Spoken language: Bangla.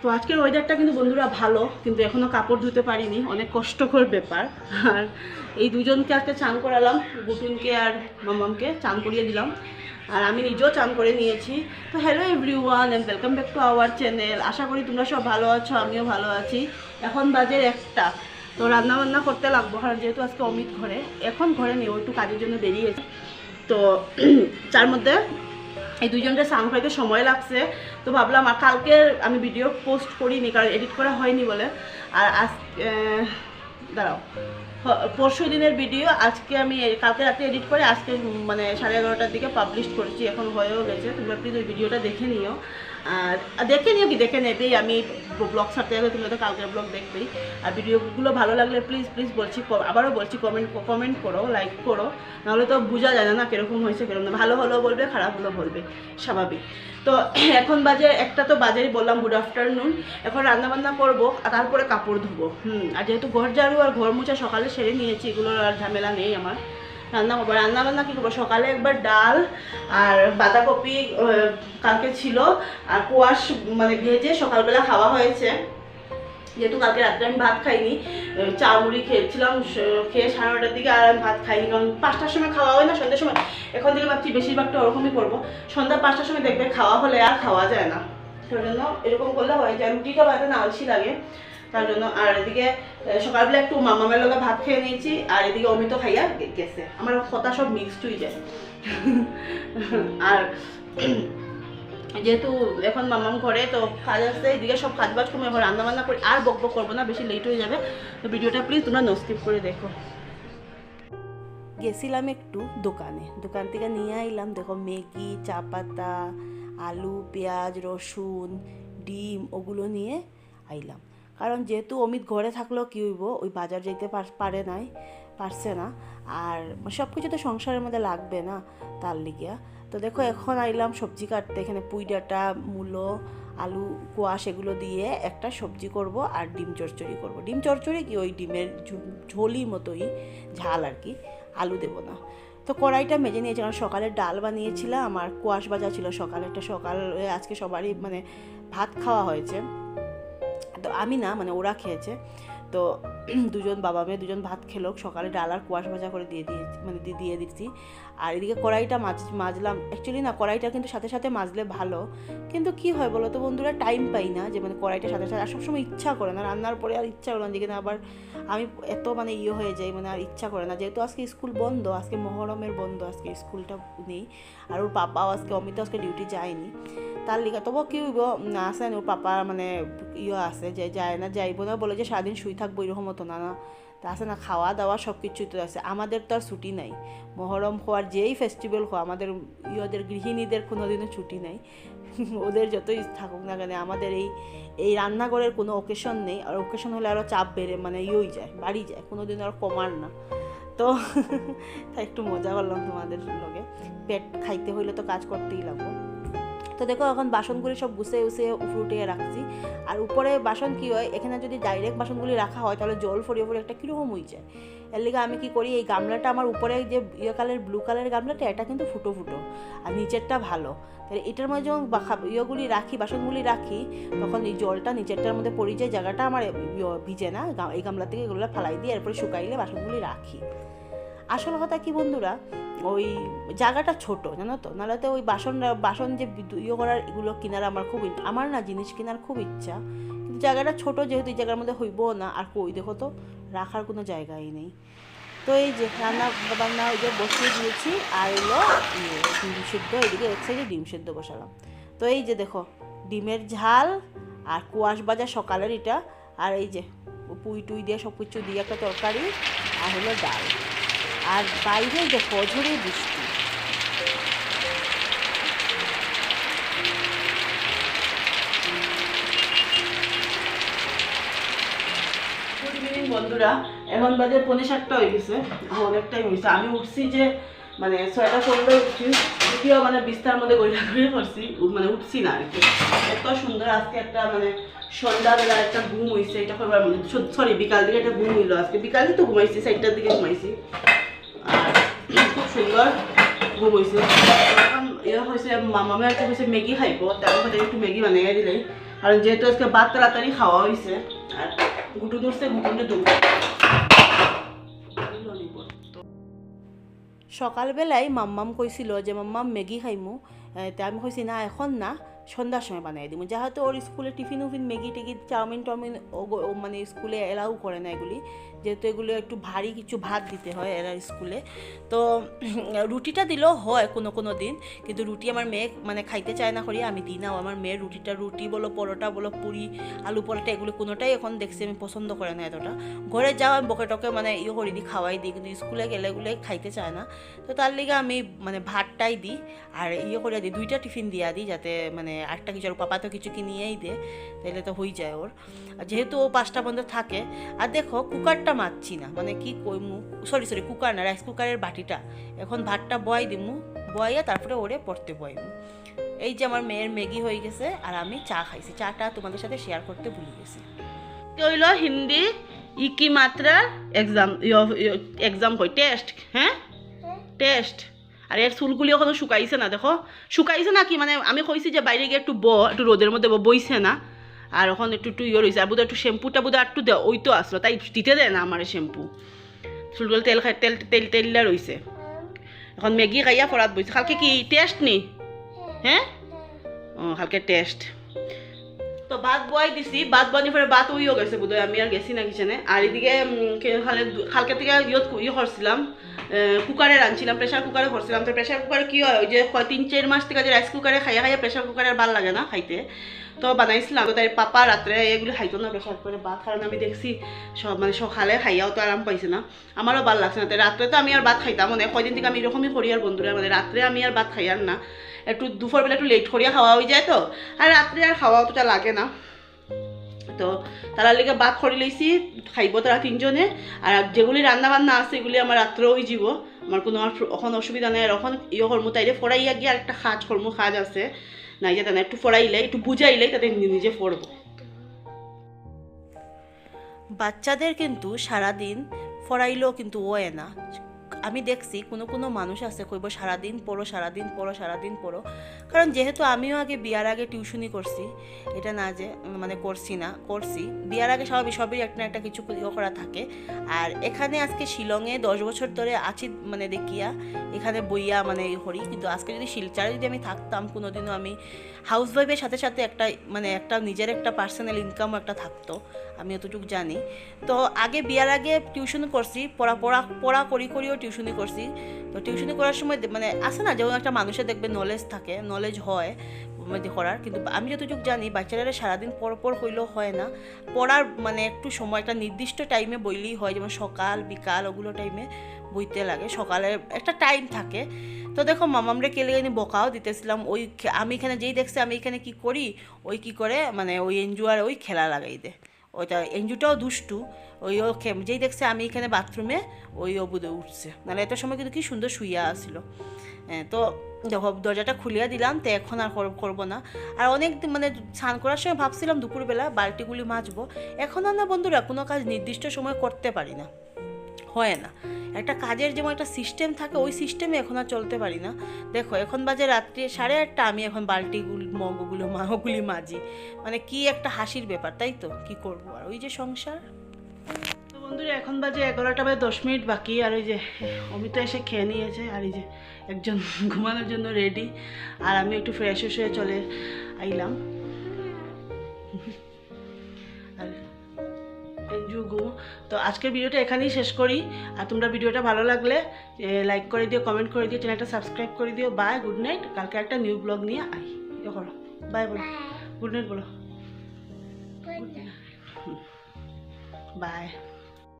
তো আজকের ওয়েদারটা কিন্তু বন্ধুরা ভালো, কিন্তু এখনও কাপড় ধুতে পারিনি, অনেক কষ্টকর ব্যাপার। আর এই দুজনকে আজকে চান করালাম, গুটুনকে আর মামামকে চান করিয়ে দিলাম, আর আমি নিজেও চান করে নিয়েছি। তো hello everyone and welcome back to our channel. আশা করি তোমরা সব ভালো আছো, আমিও ভালো আছি। এখন বাজে 1টা, তো রান্নাবান্না করতে লাগবো, কারণ যেহেতু আজকে অমিত ঘরে, এখন ঘরে নেই, ও একটু কাজের জন্য বেরিয়েছে। তো তার মধ্যে এই দুজনকে স্নান করাইতে সময় লাগছে, তো ভাবলাম আর কালকে আমি ভিডিও পোস্ট করিনি, কারণ এডিট করা হয়নি বলে। আর আজ দাঁড়াও, পরশু দিনের ভিডিও আজকে আমি কালকে রাতে এডিট করে আজকে মানে 11:30টার দিকে পাবলিশ করেছি, এখন হয়েও গেছে। তোমরা প্লিজ ওই ভিডিওটা দেখে নিও, আর দেখে নিও কি দেখে নেবেই, আমি ব্লগ ছাড়তে গেলে তোমরা তো কালকের ব্লগ দেখবেই। আর ভিডিওগুলো ভালো লাগলে প্লিজ প্লিজ বলছি, আবারও বলছি, কমেন্ট করো, লাইক করো, নাহলে তো বোঝা যায় না কিরকম হয়েছে কিরকম না। ভালো হলেও বলবে, খারাপ হলেও বলবে, স্বাভাবিক। তো এখন বাজে 1টা, তো বাজেই বললাম গুড আফটারনুন। এখন রান্নাবান্না করবো আর তারপরে কাপড় ধুবো। আর যেহেতু ঘর ঝাড়ু আর ঘর মোছা সকালে সেরে নিয়েছি, এগুলোর আর ঝামেলা নেই আমার। রান্না করবো, রান্নাবান্না কী করবো, সকালে একবার ডাল আর বাঁধাকপি কালকে ছিল, আর কোয়াশ মানে ভেজে সকালবেলা খাওয়া হয়েছে। যেহেতু কালকে রাত্রে আমি ভাত খাইনি, চা মুড়ি খেয়েছিলাম, খেয়ে 9:30টার দিকে, আর আমি ভাত খাইনি, কারণ 5টার সময় খাওয়া হয় না, সন্ধ্যার সময়। এখন থেকে ভাবছি বেশিরভাগটা ওরকমই করবো, সন্ধ্যা 5টার সময় দেখবে খাওয়া হলে আর খাওয়া যায় না, সেই জন্য এরকম করলে হয় যে রুটিটা বানাতে না আলসি লাগে, তার জন্য। আর এদিকে সকালবেলা একটু মামামের লগে ভাত খেয়ে নিয়েছি, আর এদিকে অমিত খাইয়া গেছে, আমার কথা সব মিক্সড হয়ে যায়। আর যেহেতু এখন মামাম ঘরে, তো কাজ আসছে, এদিকে সব কাজ বাজ কমে এখন রান্নাবান্না করি, আর বক করবো না, বেশি লেট হয়ে যাবে। তো ভিডিওটা প্লিজ তোমরা নো স্কিপ করে দেখো। গেছিলাম একটু দোকান থেকে নিয়ে আইলাম, দেখো ম্যাগি, চা পাতা, আলু, পেঁয়াজ, রসুন, ডিম, ওগুলো নিয়ে আইলাম। কারণ যেহেতু অমিত ঘরে থাকলেও কী হইব, ওই বাজার যেতে পারছে না, আর সব কিছু তো সংসারের মধ্যে লাগবে না, তার লিগিয়া। তো দেখো এখন আইলাম সবজি কাটতে, এখানে পুঁই ডাঁটা, মূলো, আলু, কোয়াশ এগুলো দিয়ে একটা সবজি করব, আর ডিম চচ্চড়ি করব। ডিম চচ্চড়ি কি ওই ডিমের ঝোলি মতোই ঝাল আর কি, আলু দেবো না। তো কড়াইটা মেজে নিয়েছি, কারণ সকালে ডাল বানিয়েছিলাম, আমার কোয়াশ ভাজা ছিল সকালেরটা, সকালে আজকে সবারই মানে ভাত খাওয়া হয়েছে, তো আমি না, মানে ওরা খেয়েছে। তো দুজন বাবা মেয়ে দুজন ভাত খেলো, সকালে ডাল আর কোয়াশ ভাজা করে দিয়ে দিচ্ছি। আর এদিকে কড়াইটা মাজলাম। অ্যাকচুয়ালি না, কড়াইটা কিন্তু সাথে সাথে মাজলে ভালো, কিন্তু কি হয় বলো তো বন্ধুরা, টাইম পাই না যে মানে কড়াইটা সাথে সাথে, আর সবসময় ইচ্ছা করে না, রান্নার পরে আর ইচ্ছা করে না, যেখানে আবার আমি এত মানে হয়ে যাই, মানে আর ইচ্ছা করে না। যেহেতু আজকে স্কুল বন্ধ, আজকে মহরমের বন্ধ, আজকে স্কুলটা নেই, আর ওর পাপাও আজকে, অমিত আজকে ডিউটি যায়নি, তার লিগা। তবুও কি হইব না, আসেন ওর পাপা মানে আছে যে যায় না, যাইবো না, বলে যে সারাদিন শুই থাকবো, এরকম হতো না, তা আছে না, খাওয়া দাওয়া সব কিছুই তো আছে। আমাদের তো আর ছুটি নাই, মহরম হওয়ার যেই ফেস্টিভ্যাল হওয়া, আমাদের ওদের গৃহিণীদের কোনোদিনও ছুটি নাই। ওদের যতই থাকুক না কেন, আমাদের এই রান্নাঘরের কোনো ওকেশন নেই, আর ওকেশন হলে আরও চাপ বেড়ে মানে যায়, বাড়ি যায়, কোনোদিন আর কমার না। তো তাই একটু মজা করলাম তোমাদের লগে, পেট খাইতে হইলে তো কাজ করতেই লাগবো। তো দেখো এখন বাসনগুলি সব গুছিয়ে উঠিয়ে রাখছি। আর উপরে বাসন কি হয়, এখানে যদি ডাইরেক্ট বাসনগুলি রাখা হয় তাহলে জল ফরিয়ে একটা কীরকম হয়ে যায়। এর লিগে আমি কি করি, এই গামলাটা আমার উপরে যে ব্লু কালারের গামলাটা, এটা কিন্তু ফুটো আর নিচেরটা ভালো। তাহলে এটার মধ্যে যখন বাসনগুলি রাখি, তখন এই জলটা নিচেরটার মধ্যে পড়ে যায়, জায়গাটা আমার ভিজে না। এই গামলা থেকে এগুলো ফালাই দিয়ে এরপরে শুকাইলে বাসনগুলি রাখি। আসল কথা কি বন্ধুরা, ওই জায়গাটা ছোট, জানো তো, নাহলে তো ওই বাসন যে করার এগুলো কেনার আমার না জিনিস কেনার খুব ইচ্ছা, কিন্তু জায়গাটা ছোট, যেহেতু এই জায়গার মধ্যে হইবও না, আর কই দেখো তো রাখার কোনো জায়গাই নেই। তো এই যে রান্না ওই যে বসিয়ে দিয়েছি, আর এলো ডিম সিদ্ধ, এদিকে এক সাইডে ডিম সিদ্ধ বসালাম। তো এই যে দেখো ডিমের ঝাল আর কোয়াশ ভাজা সকালের এটা, আর এই যে পুঁই দিয়ে সব কিছু দিয়ে একটা তরকারি, আর হলো ডাল। আর বাইরে দেখো ঝড়ে বৃষ্টি। গুড ইভিনিং বন্ধুরা, এখন বাজে 6:45 হয়ে গেছে, অনেক টাইম হয়েছে। আমি উঠছি যে মানে 6টা 15 উঠছি, উঠিও মানে বিস্তার মধ্যে গইলা করে করছি, মানে উঠছি না আর কি। এত সুন্দর আজকে একটা মানে সন্ধ্যাবেলা একটা ঘুম হয়েছে, এটা করবার মনে, সরি বিকাল দিকে একটা ঘুম হইলো, আজকে বিকালই তো ঘুমাইছি, 4টার দিকে ঘুমাইছি, আর খুব সুন্দর ঘুম হয়েছে। এখন হয়েছে মামামে একটা হয়েছে ম্যাগি খাইব, তারপর একটু ম্যাগি বানিয়ে দিলে আর যেহেতু আজকে ভাত তাড়াতাড়ি খাওয়া হয়েছে আর গুটু ধরছে গুটুনে দুধ সকালবেলায় মাম্মাম কইছিল যে মাম্মাম ম্যাগি খাইমু, তা আমি কইছি না এখন না, সন্ধ্যার সময় বানাই দিব, যেহেতু ওর স্কুলে টিফিন উফিন ম্যাগি টেগি চাউমিন টাউমিন মানে স্কুলে এলাও করে না এগুলি, যেহেতু এগুলো একটু ভারী কিছু ভাত দিতে হয় এরা স্কুলে। তো রুটিটা দিলেও হয় কোনো কোনো দিন, কিন্তু রুটি আমার মেয়ে মানে খাইতে চায় না করি, আমি দিই নাও। আমার মেয়ের রুটি বলো পরোটা বলো পুরি আলু পরোটা এগুলো কোনোটাই এখন দেখছি আমি পছন্দ করে না এতটা। ঘরে যাও আমি বকে টকে মানে ইয়ে করে দিই, খাওয়াই দিই, কিন্তু স্কুলে গেলে এগুলো খাইতে চায় না। তো তার লিগে আমি মানে ভাতটাই দিই আর ইয়ে করে দিই, 2টা টিফিন দিয়া দিই, যাতে মানে আটটা কিছু আর পাপা তো কিছু কিনিয়েই দে, তাহলে তো হয়ে যায় ওর। আর যেহেতু ও 5টা পর্যন্ত থাকে। আর দেখো কুকারটা মারছি না, মানে কি কইমু, সরি কুকার না, রাইস কুকারের বাটিটা এখন ভাতটা বয়াই দিমু, বয়াইয়া তারপরে ওরে পড়তে বয়াইমু। এই যে আমার মেয়ের ম্যাগি হয়ে গেছে আর আমি চা খাইছি, চাটা তোমাদের সাথে শেয়ার করতে ভুলে গেছি। হইল হিন্দি কি মাত্রার এক্সাম কই টেস্ট, হ্যাঁ টেস্ট। আর এর চুলগুলি এখনো শুকাইছে না, দেখো শুকাইছে না কি, মানে আমি কইছি যে বাইরে গিয়ে একটু একটু রোদের মধ্যে বইছে না, আর এখন একটু ইয়ে রয়েছে, আর বোধহয় একটু শ্যাম্পুটা বোধহয় একটু দেয়, ওই তো আসলো তাই দিতে দেয় না আমার শ্যাম্পু, চুলগুলো তেল খাই তেলটা রয়েছে। এখন ম্যাগি খাইয়া পড়াত বইছে, কালকে কি টেস্ট নি, হ্যাঁ ও কালকে টেস্ট। তো ভাত বয়াই দিছি, ভাত বানি পরে ভাত উইও গেছে বোধহয়, আমি আর গেছি না কিচেনে। আর এদিকে কালকে থেকে ইয়ে করছিলাম, কুকারে রাঁধছিলাম, প্রেশার কুকারে করছিলাম। তো প্রেশার কুকারে কী হয়, ওই যে 3-4 মাস থেকে যে রাইস কুকারে খাইয়া খাইয়া প্রেশার কুকারে আর ভালো লাগে না খাইতে, তো বানাইছিলাম। তো তাই পাপা রাত্রে এগুলো খাইতো না প্রেশার কুকারে ভাত, কারণ আমি দেখছি সব মানে সকালে খাইয়াও তো আরাম পাইছে না, আমারও ভালো লাগছে না। তাই রাত্রে তো আমি আর ভাত খাইতাম, মানে কয়দিন থেকে আমি এরকমই করি আর বন্ধুরা, মানে রাত্রে আমি আর ভাত খাই আর না, একটু দুপুরবেলা একটু লেট করিয়া খাওয়া হয়ে যায়, তো আর রাত্রে আর খাওয়া অতটা লাগে না। তো তার লেগে ভাত খড়ি লইছি, খাইব তারা 3জনে। আর যেগুলি রান্না বান্না আছে এগুলি আমার রাত্রেও হয়ে যাব, আমার কোনো এখন অসুবিধা নেই। আর এখন ইয়ে করবো তাইলে ফড়াইয়া গিয়ে আরেকটা কাজ আছে নাই, যে একটু ফড়াইলে একটু বুঝাইলে তাতে নিজে পড়বো। বাচ্চাদের কিন্তু সারাদিন ফড়াইলেও কিন্তু ওয়ে না, আমি দেখছি কোনো মানুষ আছে কইব সারাদিন পড়ো সারাদিন পড়ো সারাদিন পড়ো, কারণ যেহেতু আমিও আগে বিয়ার আগে টিউশনি করছি, এটা না যে মানে করছি বিয়ার আগে সবই একটা না একটা কিছু করা থাকে। আর এখানে আজকে শিলংয়ে 10 বছর ধরে আছি, মানে দেখিয়া এখানে বইয়া মানে করি, কিন্তু আজকে যদি শিলচারে যদি আমি থাকতাম কোনোদিনও আমি হাউসওয়াইফের সাথে সাথে একটা নিজের একটা পার্সোনাল ইনকামও একটা থাকতো, আমি অতটুকু জানি। তো আগে বিয়ার আগে টিউশন করছি, পড়া করিও টিউশনি করছি। তো টিউশনি করার সময় মানে আছে না, যেমন একটা মানুষের দেখবে নলেজ হয় করার, কিন্তু আমি যতটুকু জানি বাচ্চারা সারাদিন পর হইলেও হয় না, পড়ার মানে একটু সময় একটা নির্দিষ্ট টাইমে বইলেই হয়, যেমন সকাল বিকাল ওগুলো টাইমে বইতে লাগে, সকালে একটা টাইম থাকে। তো দেখো মামামরে কেলে আমি বকাও দিতেছিলাম, ওই আমি এখানে যেই দেখছে আমি এখানে কি করি, ওই কি করে মানে ওই এনজু আর ওই খেলা লাগাই দে, ওইটা এনজুটাও দুষ্টু, ওই ও যেই দেখছে আমি এখানে বাথরুমে ওই বুধে উঠছে, নাহলে এত সময় কিন্তু কি সুন্দর শুইয়া আসছিল। তো দেখো দরজাটা খুলিয়া দিলাম, তো এখন আর করবো না। আর অনেক মানে স্নান করার সময় ভাবছিলাম দুপুরবেলা বালতিগুলি মাজবো, এখন আর না বন্ধুরা কোনো কাজ নির্দিষ্ট সময় করতে পারি না, হয় না, একটা কাজের যেমন একটা সিস্টেম থাকে ওই সিস্টেমে এখন আর চলতে পারি না। দেখো এখন বাজে রাত্রি 8:30, আমি এখন মগগুলি মাজি, মানে কি একটা হাসির ব্যাপার, তাই তো কি করবো, আর ওই যে সংসার। তো বন্ধুরা এখন বাজে 11টা বাজে 10 মিনিট বাকি, আর ওই যে অমিতা এসে খেয়ে নিয়েছে, আর এই যে একজন ঘুমানোর জন্য রেডি, আর আমি একটু ফ্রেশ হয়ে চলে আইলাম। তো আজকের ভিডিওটা এখানেই শেষ করি, আর তোমরা ভিডিওটা ভালো লাগলে লাইক করে দিও, কমেন্ট করে দিও, চ্যানেলটা সাবস্ক্রাইব করে দিও। বাই, গুড নাইট, কালকে একটা নিউ ব্লগ নিয়ে আই করো, বাই বলো, গুড নাইট বলো, বাই।